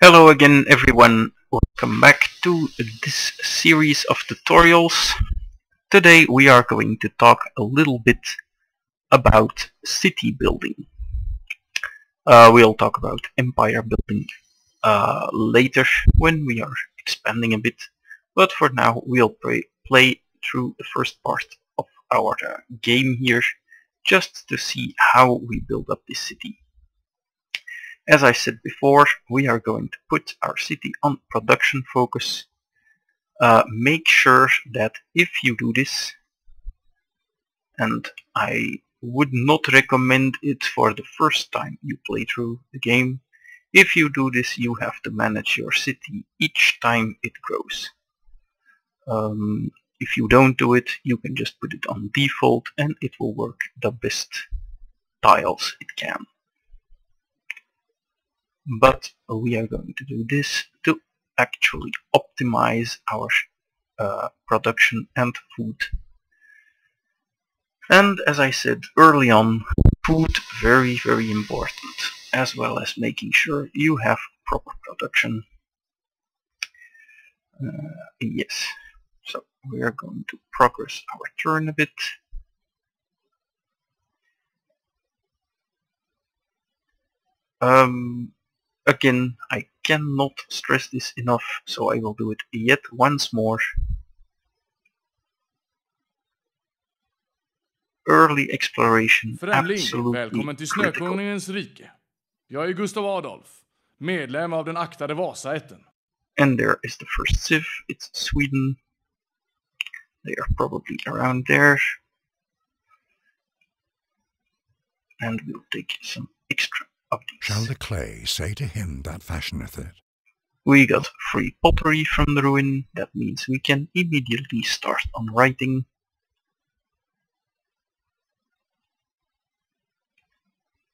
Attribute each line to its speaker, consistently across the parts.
Speaker 1: Hello again everyone, welcome back to this series of tutorials. Today we are going to talk a little bit about city building. We'll talk about empire building later when we are expanding a bit, but for now we'll play through the first part of our game here just to see how we build up this city. As I said before, we are going to put our city on production focus. Make sure that if you do this, and I would not recommend it for the first time you play through the game, if you do this you have to manage your city each time it grows. If you don't do it, you can just put it on default and it will work the best tiles it can. But we are going to do this to actually optimize our production and food. And as I said early on, food very important, as well as making sure you have proper production. Yes, so we are going to progress our turn a bit. Again, I cannot stress this enough, so I will do it yet once more. Early exploration,
Speaker 2: Främling, välkommen till Snökonungens rike. Jag är Gustav Adolf, medlem av den aktade Vasaätten.
Speaker 1: And there is the first civ, it's Sweden. They are probably around there. And we'll take some extra of these.
Speaker 3: Shall the clay say to him that fashioneth it?
Speaker 1: We got free pottery from the ruin, that means we can immediately start on writing.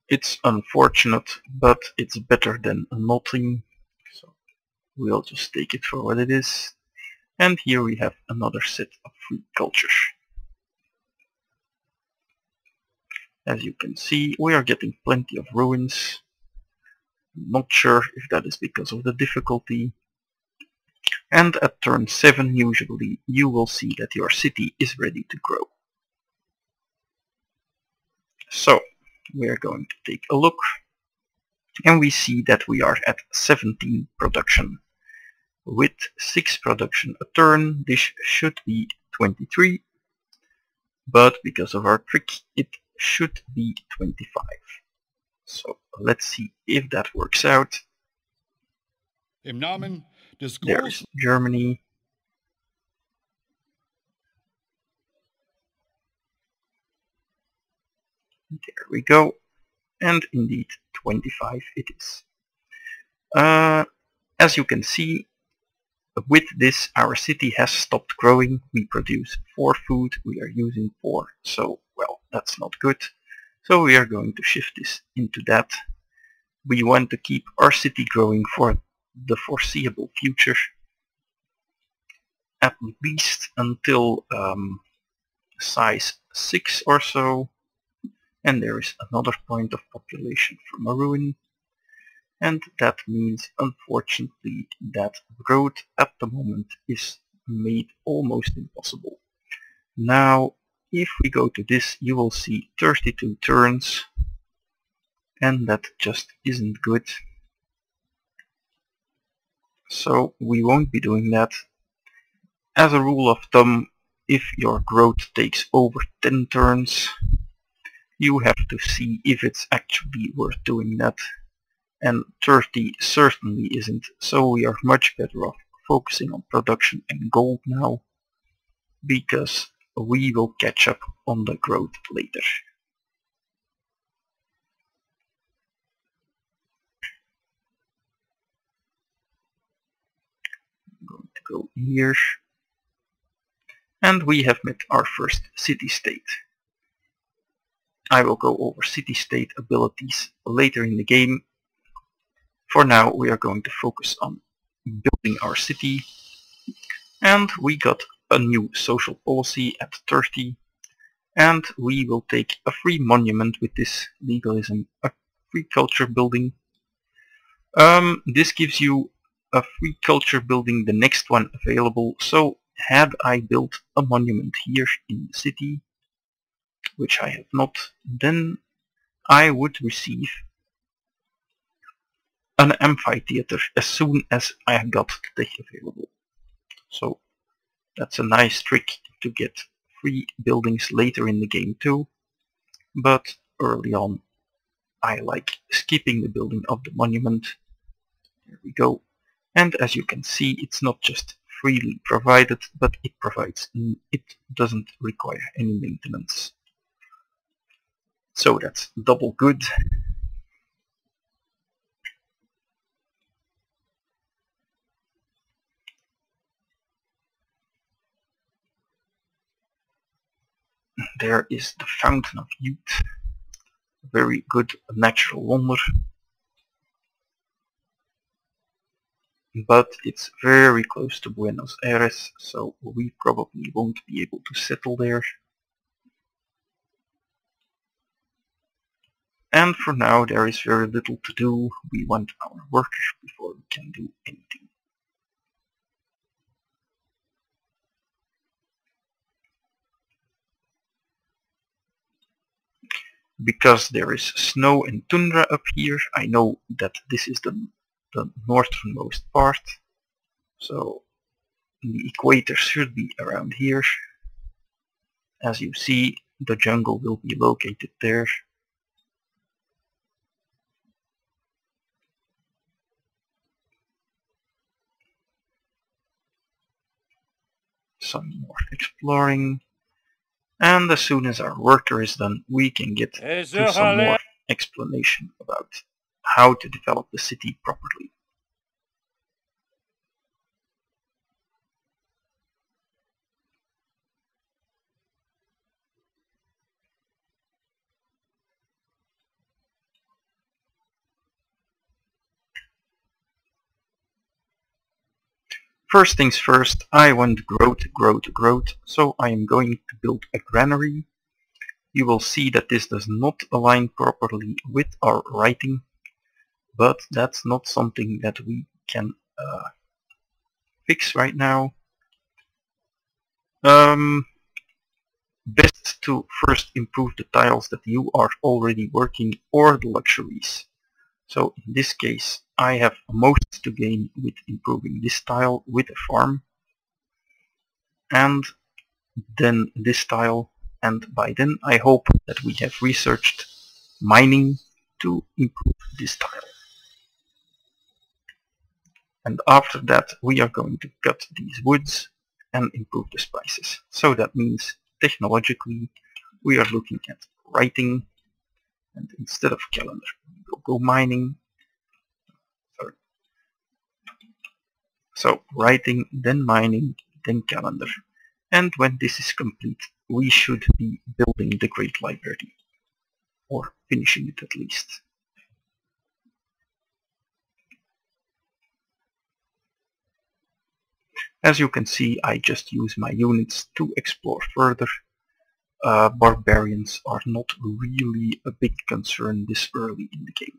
Speaker 1: It's unfortunate, but it's better than nothing, so we'll just take it for what it is. And here we have another set of free cultures. As you can see, we are getting plenty of ruins. Not sure if that is because of the difficulty. And at turn 7 usually you will see that your city is ready to grow. So we are going to take a look, and we see that we are at 17 production. With 6 production a turn, this should be 23, but because of our trick it should be 25. So let's see if that works out. There is Germany. There we go. And indeed 25 it is. As you can see, with this our city has stopped growing. We produce 4 food, we are using 4, so well, that's not good. So we are going to shift this into that. We want to keep our city growing for the foreseeable future, at least until size 6 or so. And there is another point of population from a ruin. And that means, unfortunately, that growth at the moment is made almost impossible. Now, if we go to this, you will see 32 turns, and that just isn't good. So we won't be doing that. As a rule of thumb, if your growth takes over 10 turns, you have to see if it's actually worth doing that. And 30 certainly isn't, so we are much better off focusing on production and gold now, because we will catch up on the growth later. I'm going to go here. And we have met our first city-state. I will go over city-state abilities later in the game. For now we are going to focus on building our city, and we got a new social policy at 30, and we will take a free monument with this legalism, a free culture building. This gives you a free culture building, the next one available. So had I built a monument here in the city, which I have not, then I would receive an amphitheater as soon as I have got the tech available. So that's a nice trick to get free buildings later in the game too, but early on I like skipping the building of the monument. There we go. And as you can see, it's not just freely provided, but it doesn't require any maintenance. So that's double good. There is the Fountain of Youth. Very good natural wonder. But it's very close to Buenos Aires, so we probably won't be able to settle there. And for now there is very little to do. We want our workers before we can do anything. Because there is snow and tundra up here, I know that this is the northernmost part. So the equator should be around here. As you see, the jungle will be located there. Some more exploring. And as soon as our worker is done, we can get to some more explanation about how to develop the city properly. First things first, I want growth, so I am going to build a granary. You will see that this does not align properly with our writing, but that's not something that we can fix right now. Best to first improve the tiles that you are already working or the luxuries. So in this case I have most to gain with improving this tile with a farm, and then this tile, and by then I hope that we have researched mining to improve this tile. And after that we are going to cut these woods and improve the spices. So that means technologically we are looking at writing, and instead of calendar we'll go mining. So writing, then mining, then calendar. And when this is complete, we should be building the Great Library, or finishing it at least. As you can see, I just use my units to explore further. Barbarians are not really a big concern this early in the game.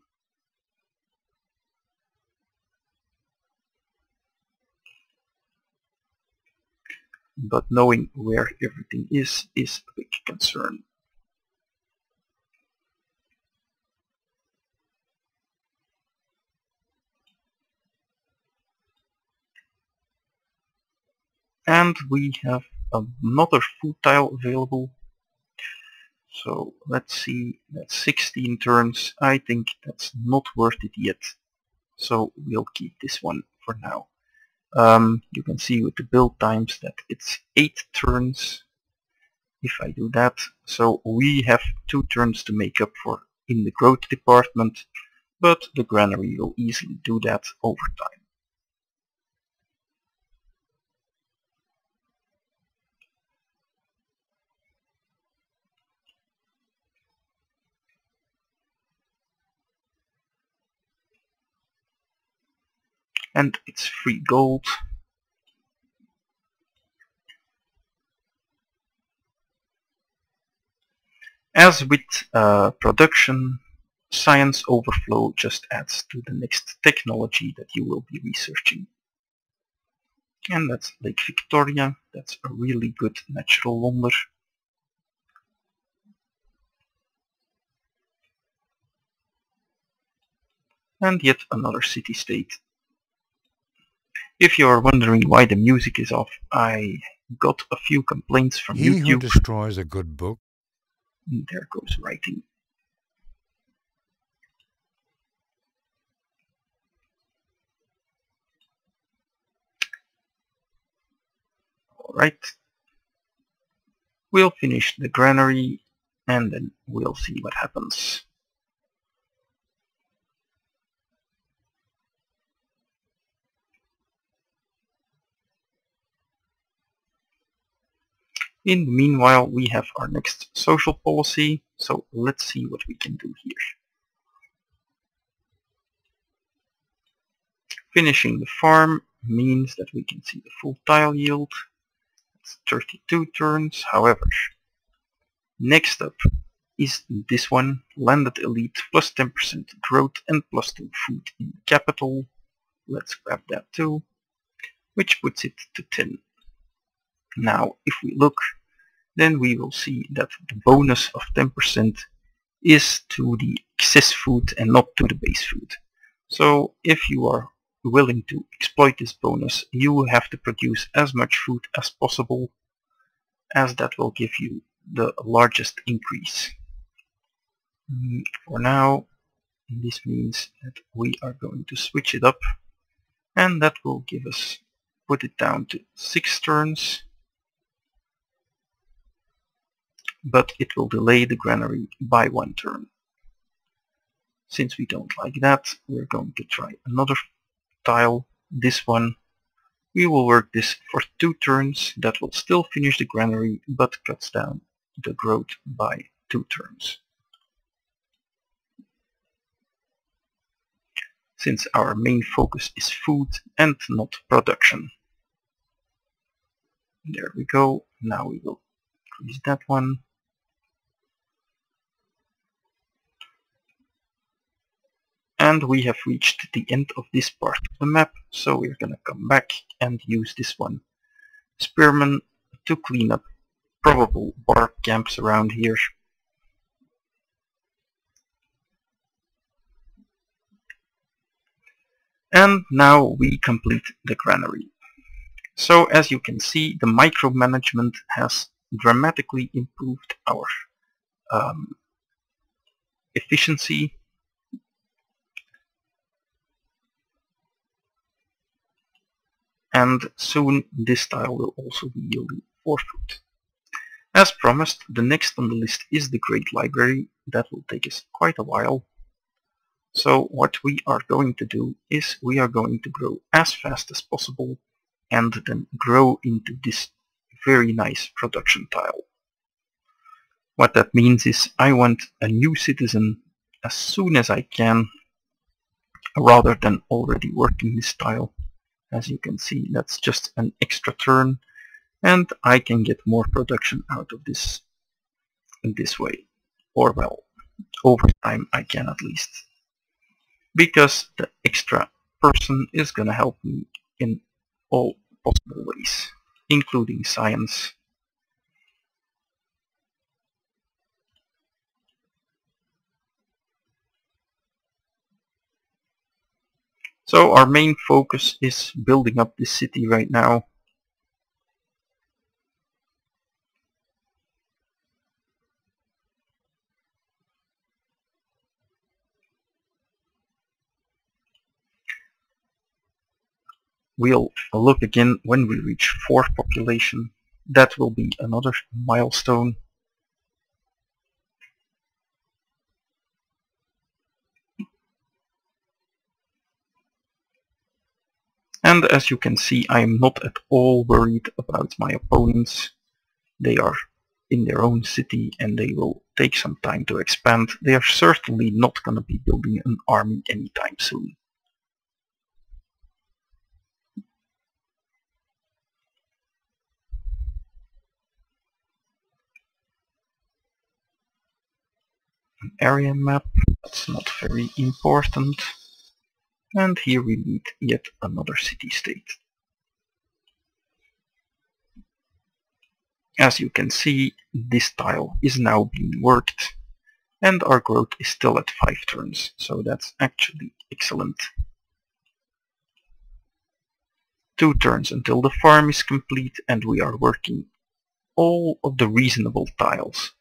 Speaker 1: But knowing where everything is a big concern. And we have another food tile available. So let's see, that's 16 turns. I think that's not worth it yet. So we'll keep this one for now. You can see with the build times that it's 8 turns if I do that. So we have 2 turns to make up for in the growth department, but the granary will easily do that over time. And it's free gold. As with production, science overflow just adds to the next technology that you will be researching. And that's Lake Victoria. That's a really good natural wonder. And yet another city-state. If you are wondering why the music is off, I got a few complaints from
Speaker 3: He who
Speaker 1: YouTube.
Speaker 3: destroys a good book.
Speaker 1: There goes writing. Alright. We'll finish the granary and then we'll see what happens. In the meanwhile, we have our next social policy, so let's see what we can do here. Finishing the farm means that we can see the full tile yield. It's 32 turns, however. Next up is this one, landed elite plus 10% growth and plus 2 food in the capital. Let's grab that too, which puts it to 10. Now, if we look, then we will see that the bonus of 10% is to the excess food and not to the base food. So if you are willing to exploit this bonus, you have to produce as much food as possible, as that will give you the largest increase. For now, this means that we are going to switch it up, and that will give us, put it down to 6 turns, but it will delay the granary by 1 turn. Since we don't like that, we're going to try another tile, this one. We will work this for 2 turns. That will still finish the granary, but cuts down the growth by 2 turns. Since our main focus is food and not production. There we go. Now we will increase that one. And we have reached the end of this part of the map, so we're gonna come back and use this one, Spearman, to clean up probable bark camps around here. And now we complete the granary. So as you can see, the micromanagement has dramatically improved our efficiency. And soon this tile will also be yielding 4 food. As promised, the next on the list is the Great Library. That will take us quite a while. So what we are going to do is we are going to grow as fast as possible and then grow into this very nice production tile. What that means is I want a new citizen as soon as I can, rather than already working this tile. As you can see, that's just an extra turn, and I can get more production out of this in this way. Or well, over time I can at least. Because the extra person is gonna help me in all possible ways, including science. So our main focus is building up this city right now. We'll look again when we reach 4 population. That will be another milestone. And as you can see, I am not at all worried about my opponents. They are in their own city and they will take some time to expand. They are certainly not going to be building an army anytime soon. An area map, that's not very important. And here we need yet another city-state. As you can see, this tile is now being worked, and our growth is still at 5 turns, so that's actually excellent. 2 turns until the farm is complete, and we are working all of the reasonable tiles.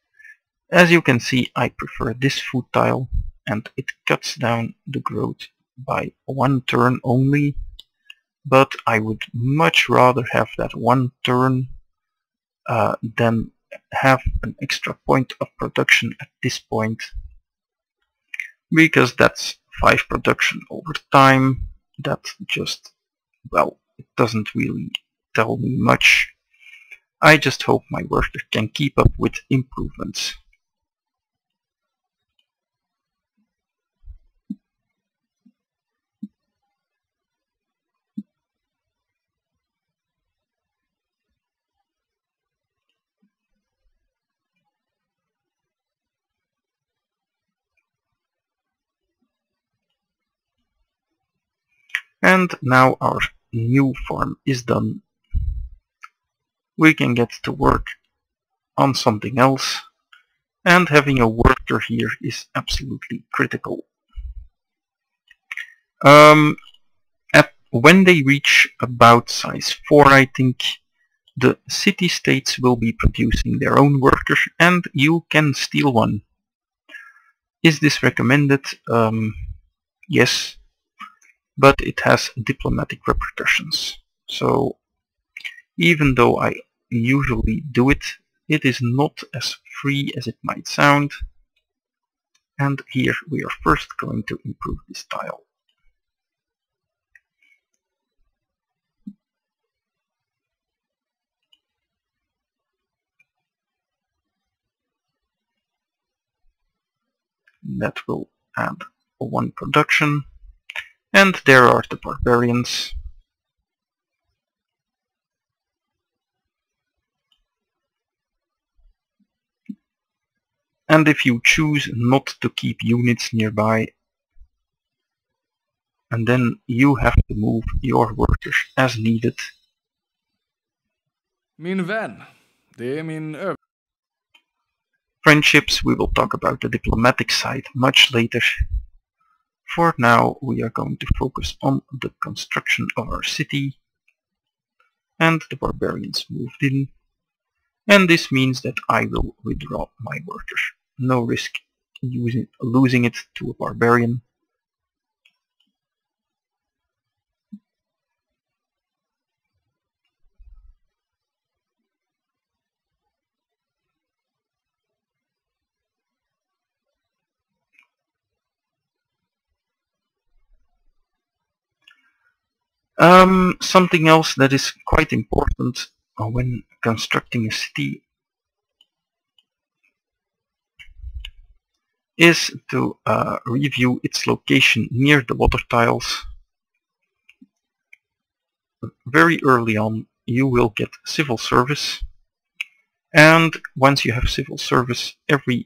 Speaker 1: As you can see, I prefer this food tile, and it cuts down the growth by 1 turn only, but I would much rather have that 1 turn than have an extra point of production at this point, because that's 5 production over time. That just, well, it doesn't really tell me much. I just hope my worker can keep up with improvements. And now our new farm is done. We can get to work on something else, and having a worker here is absolutely critical. When they reach about size 4, I think, the city-states will be producing their own workers, and you can steal one. Is this recommended? Yes, but it has diplomatic repercussions. So even though I usually do it, it is not as free as it might sound. And here we are first going to improve this tile. That will add 1 production. And there are the barbarians. And if you choose not to keep units nearby, and then you have to move your workers as needed.
Speaker 2: Min vän, det är min
Speaker 1: Friendships, we will talk about the diplomatic side much later. For now, we are going to focus on the construction of our city. And the barbarians moved in. And this means that I will withdraw my workers. No risk losing it to a barbarian. Something else that is quite important when constructing a city is to review its location near the water tiles. Very early on you will get civil service, and once you have civil service, every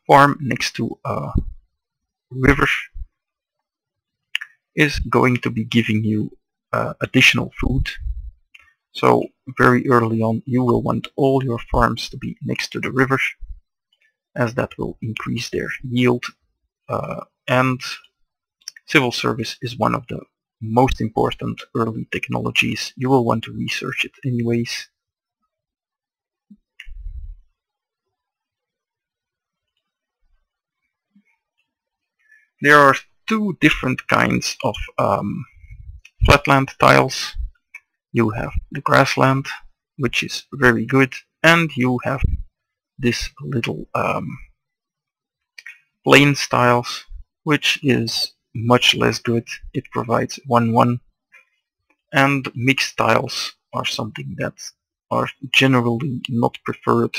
Speaker 1: farm next to a river is going to be giving you additional food. So very early on you will want all your farms to be next to the river, as that will increase their yield, and civil service is one of the most important early technologies. You will want to research it anyways. There are 2 different kinds of flatland tiles. You have the grassland, which is very good, and you have this little plain tiles, which is much less good. It provides 1-1, and mixed tiles are something that are generally not preferred,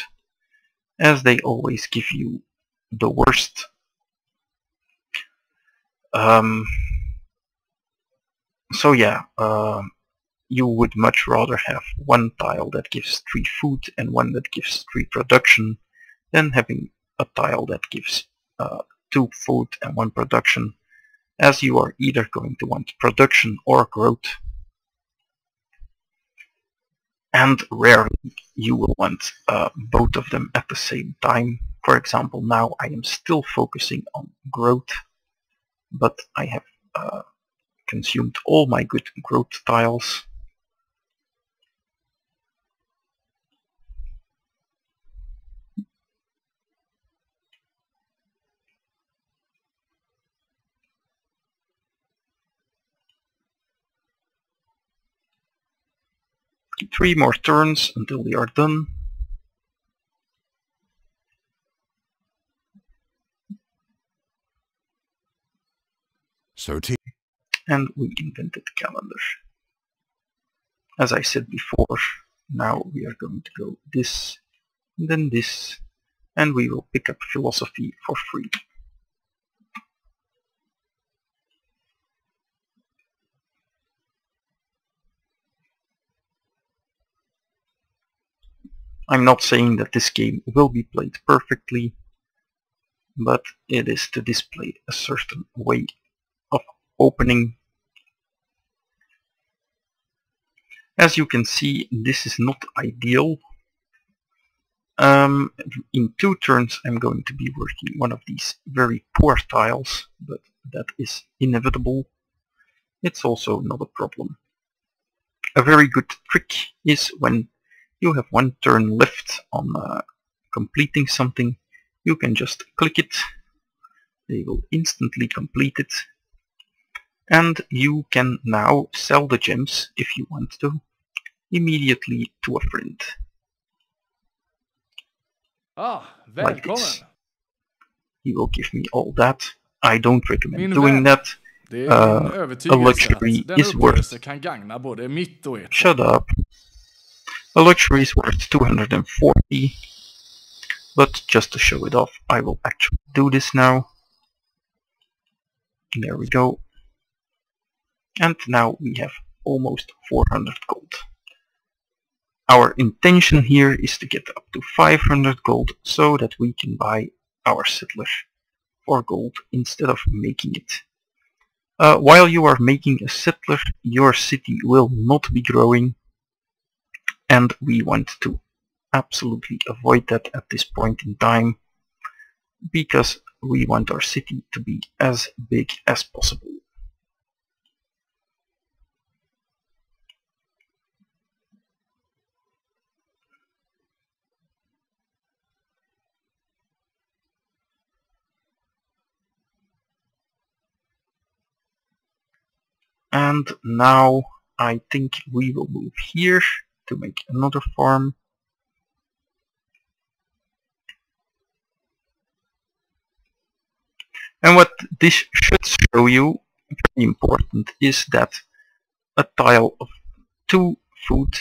Speaker 1: as they always give you the worst. So yeah, you would much rather have 1 tile that gives 3 food and 1 that gives 3 production than having a tile that gives 2 food and 1 production, as you are either going to want production or growth. And rarely you will want both of them at the same time. For example, now I am still focusing on growth, but I have consumed all my good growth tiles. Three more turns until we are done.
Speaker 3: So
Speaker 1: And we invented calendar. As I said before, now we are going to go this, then this, and we will pick up philosophy for free. I'm not saying that this game will be played perfectly, but it is to display a certain way of opening. As you can see, this is not ideal. In 2 turns I'm going to be working one of these very poor tiles, but that is inevitable. It's also not a problem. A very good trick is when you have 1 turn left on completing something, you can just click it, they will instantly complete it, and you can now sell the gems, if you want to, immediately to a friend. Like this. He will give me all that. I don't recommend doing that. A luxury is worth... Shut up. A luxury is worth 240, but just to show it off, I will actually do this now. There we go. And now we have almost 400 gold. Our intention here is to get up to 500 gold so that we can buy our settler for gold instead of making it. While you are making a settler, your city will not be growing, and we want to absolutely avoid that at this point in time, because we want our city to be as big as possible. And now I think we will move here to make another farm. And what this should show you, very important, is that a tile of 2 food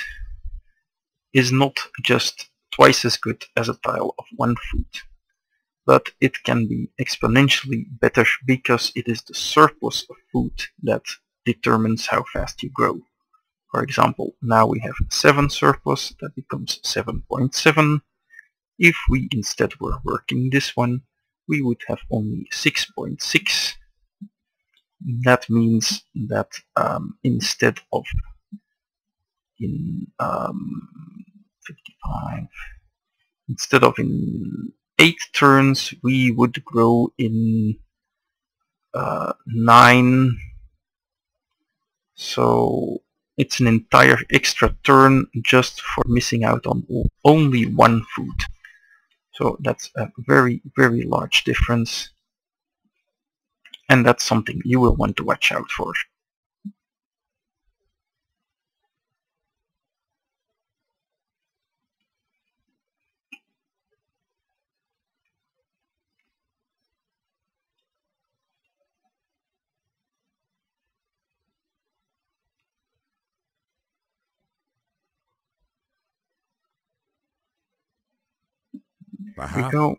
Speaker 1: is not just twice as good as a tile of 1 food, but it can be exponentially better because it is the surplus of food that determines how fast you grow. For example, now we have 7 surplus, that becomes 7.7. If we instead were working this one, we would have only 6.6. That means that instead of in 55, instead of in 8 turns, we would grow in 9. So it's an entire extra turn just for missing out on only 1 food. So that's a very, very large difference. And that's something you will want to watch out for. There we go.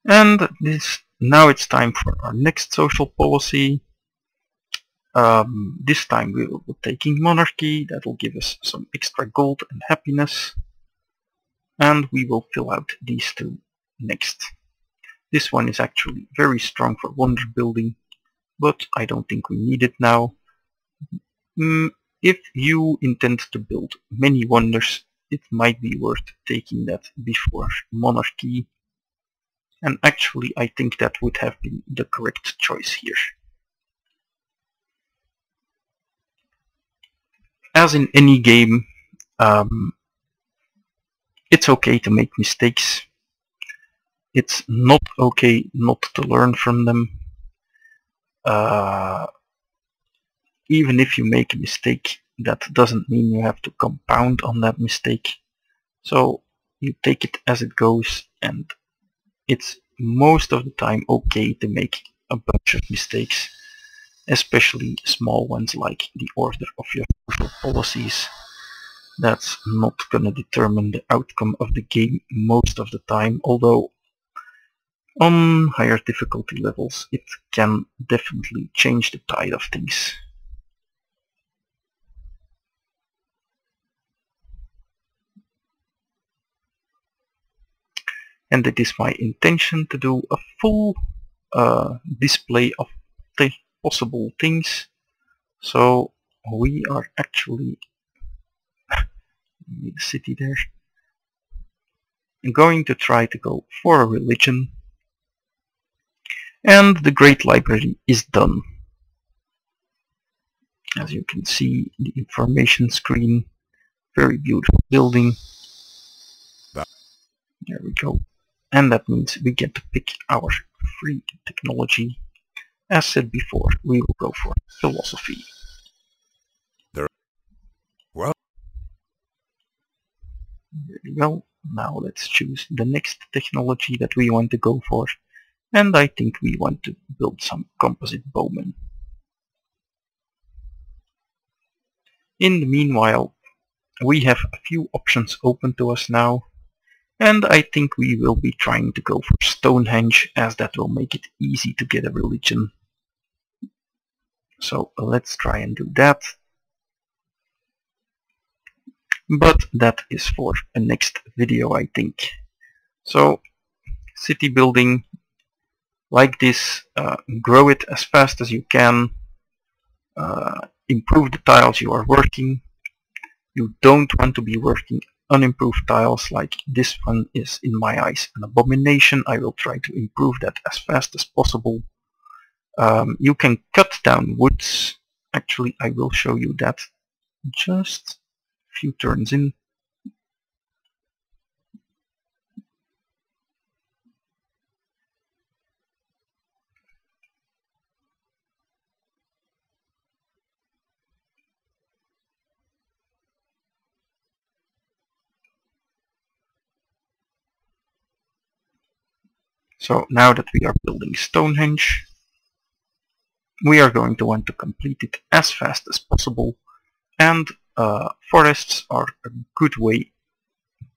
Speaker 1: And now it's time for our next social policy. This time we will be taking monarchy. That will give us some extra gold and happiness. And we will fill out these two next. This one is actually very strong for wonder building, but I don't think we need it now. If you intend to build many wonders, it might be worth taking that before monarchy. And actually I think that would have been the correct choice here. As in any game, it's okay to make mistakes. It's not okay not to learn from them. Even if you make a mistake, that doesn't mean you have to compound on that mistake. So you take it as it goes, and it's most of the time okay to make a bunch of mistakes, especially small ones like the order of your social policies. That's not gonna determine the outcome of the game most of the time, although on higher difficulty levels it can definitely change the tide of things. And it is my intention to do a full display of the possible things. So we are actually the city there. I'm going to try to go for a religion, and the Great Library is done. As you can see, the information screen, very beautiful building. There we go. And that means we get to pick our free technology. As said before, we will go for philosophy.
Speaker 3: Well.
Speaker 1: Very well. Now let's choose the next technology that we want to go for. And I think we want to build some composite bowmen. In the meanwhile, we have a few options open to us now. And I think we will be trying to go for Stonehenge, as that will make it easy to get a religion. So let's try and do that. But that is for a next video, I think. So, city building like this, grow it as fast as you can, improve the tiles you are working. You don't want to be working unimproved tiles like this one is, in my eyes, an abomination. I will try to improve that as fast as possible. You can cut down woods. Actually, I will show you that just a few turns in. So now that we are building Stonehenge, we are going to want to complete it as fast as possible, and forests are a good way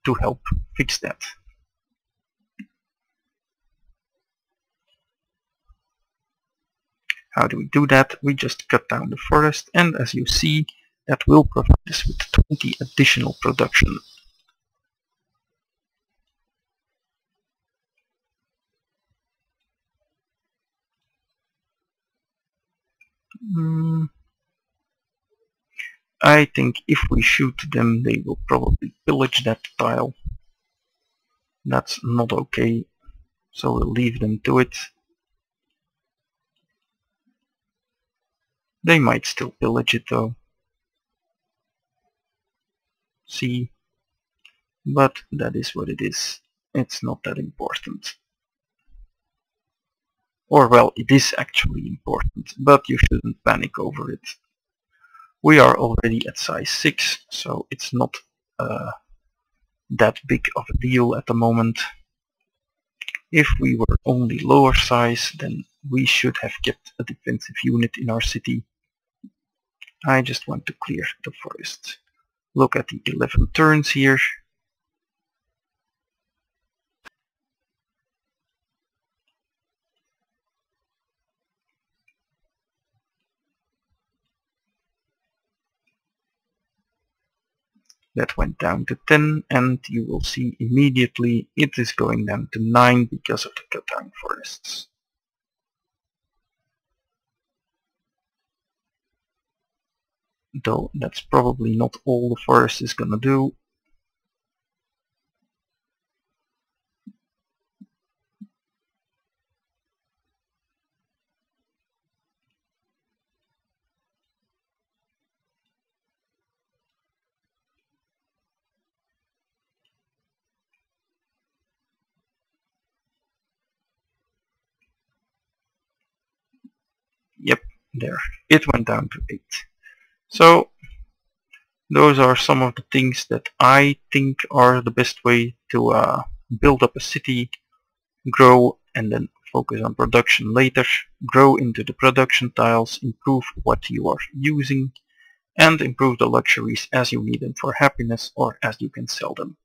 Speaker 1: to help fix that. How do we do that? We just cut down the forest, and as you see, that will provide us with 20 additional production. I think if we shoot them, they will probably pillage that tile. That's not okay, so we'll leave them to it. They might still pillage it though. See? But that is what it is. It's not that important. Or well, it is actually important, but you shouldn't panic over it. We are already at size 6, so it's not that big of a deal at the moment. If we were only lower size, then we should have kept a defensive unit in our city. I just want to clear the forest. Look at the 11 turns here. That went down to 10, and you will see immediately it is going down to 9 because of the cut down forests. Though that's probably not all the forest is gonna do. Yep, there. It went down to 8. So those are some of the things that I think are the best way to build up a city, grow, and then focus on production later, grow into the production tiles, improve what you are using, and improve the luxuries as you need them for happiness or as you can sell them.